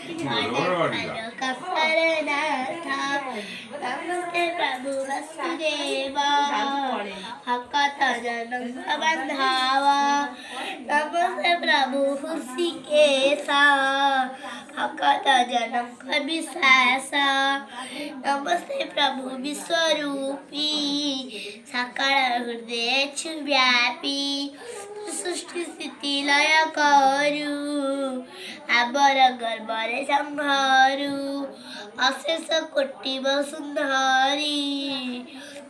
नमस्ते प्रभु वसुदेव भक्त जनम बंधावा नमस्ते प्रभु हृषिकेशा भक्त जनम कविशेषा नमस्ते प्रभु विश्वरूपी सकल हृदय व्यापी सृष्टि स्थिति लय करू आबर गर्भरे संहारू अशेष कोटि वसुंधरी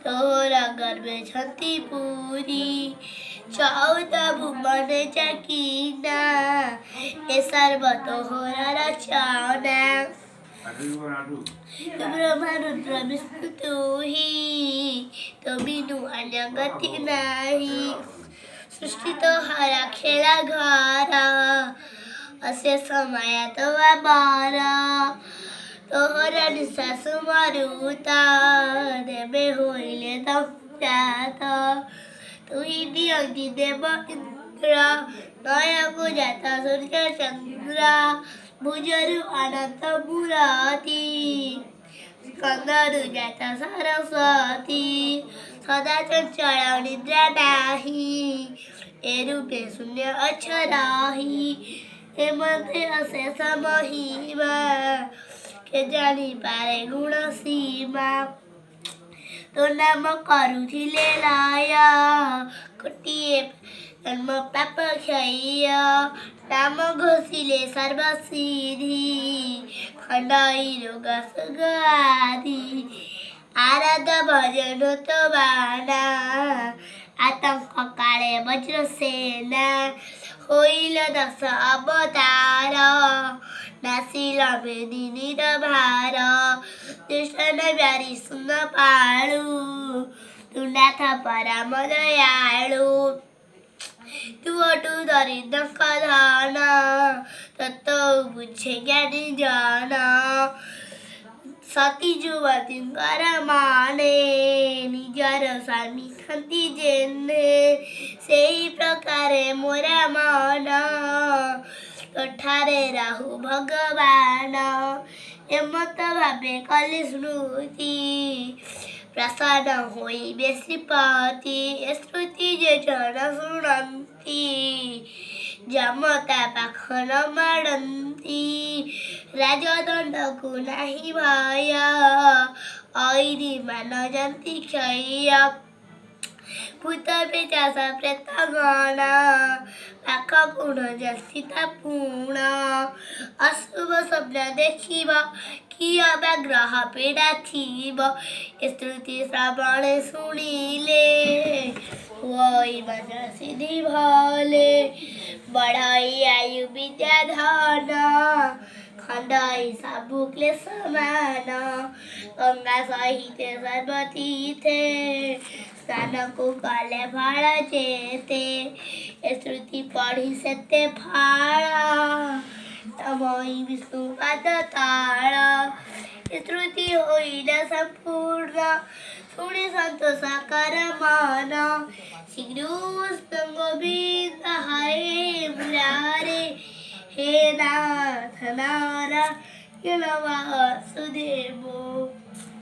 तोर गर्भे छति पूरी 14 भुवन चकीना ए सर्व तोहर रचना ब्रह्मा रुद्र विष्णु तू ही तो बिनु अन्य गति नहीं सृष्टि तो हरा खेला घर अशेष माया तो बारा तोहर निश्वास मरुता देवे होइले दंजात तू ही दियंती देव इंद्र नयकु जात सूर्य चंद्र भुजरु अनंत मुराती स्कंदरु जात सरस्वती सदा चंचल निद्रा नाही ए रूपे शून्य अक्षराही हे मंत्र अशेष महिमा के जानी पारे गुण सीमा तो नाम करुथिले लय कोटिए जन्म पाप क्षय नाम घोषिले सर्वसिद्धि खंडई रोग सुग आदि आराध भजन तो बाना आतंक काले वज्र सेना होइल 10 अवतार नासिल मेदिनी भार कृष्ण ब्यारी सुन पाळू तू नाथ परम दयाळू तू अटू दरिद्र धन तत्व बुझे ज्ञानी जन सती जुवती माने निजर स्वामी खाती जेने से प्रकार मोरा मन तोठारे राहु भगवान एमत भावे कली स्मृति प्रसाद होई बेसीपति स्मृति जे जन शुणती जमता पाखन मारती राजदंड को नहीं भय ऐरी मान जंती क्षय भूत पिशाच प्रेत गण पाख गुण जसिता पूर्ण अशुभ स्वप्न देखिब किय ग्रह पीड़ा थीब स्तुति श्रवण शुणिले होई मन सिद्धि भले बढ़ई आयु विद्या धन खंडई सबु क्लेश मान गंगा सहित सर्वतीर्थे स्नान को कले फल जेते श्रुति पढ़ी सेते फल तमई विष्णु पद ताल श्रुति होइल संपूर्ण शुणी संतोष कर मन श्रीकृष्ण गोविंद हरे मुरारे हे नाथ नारायण वासुदेव।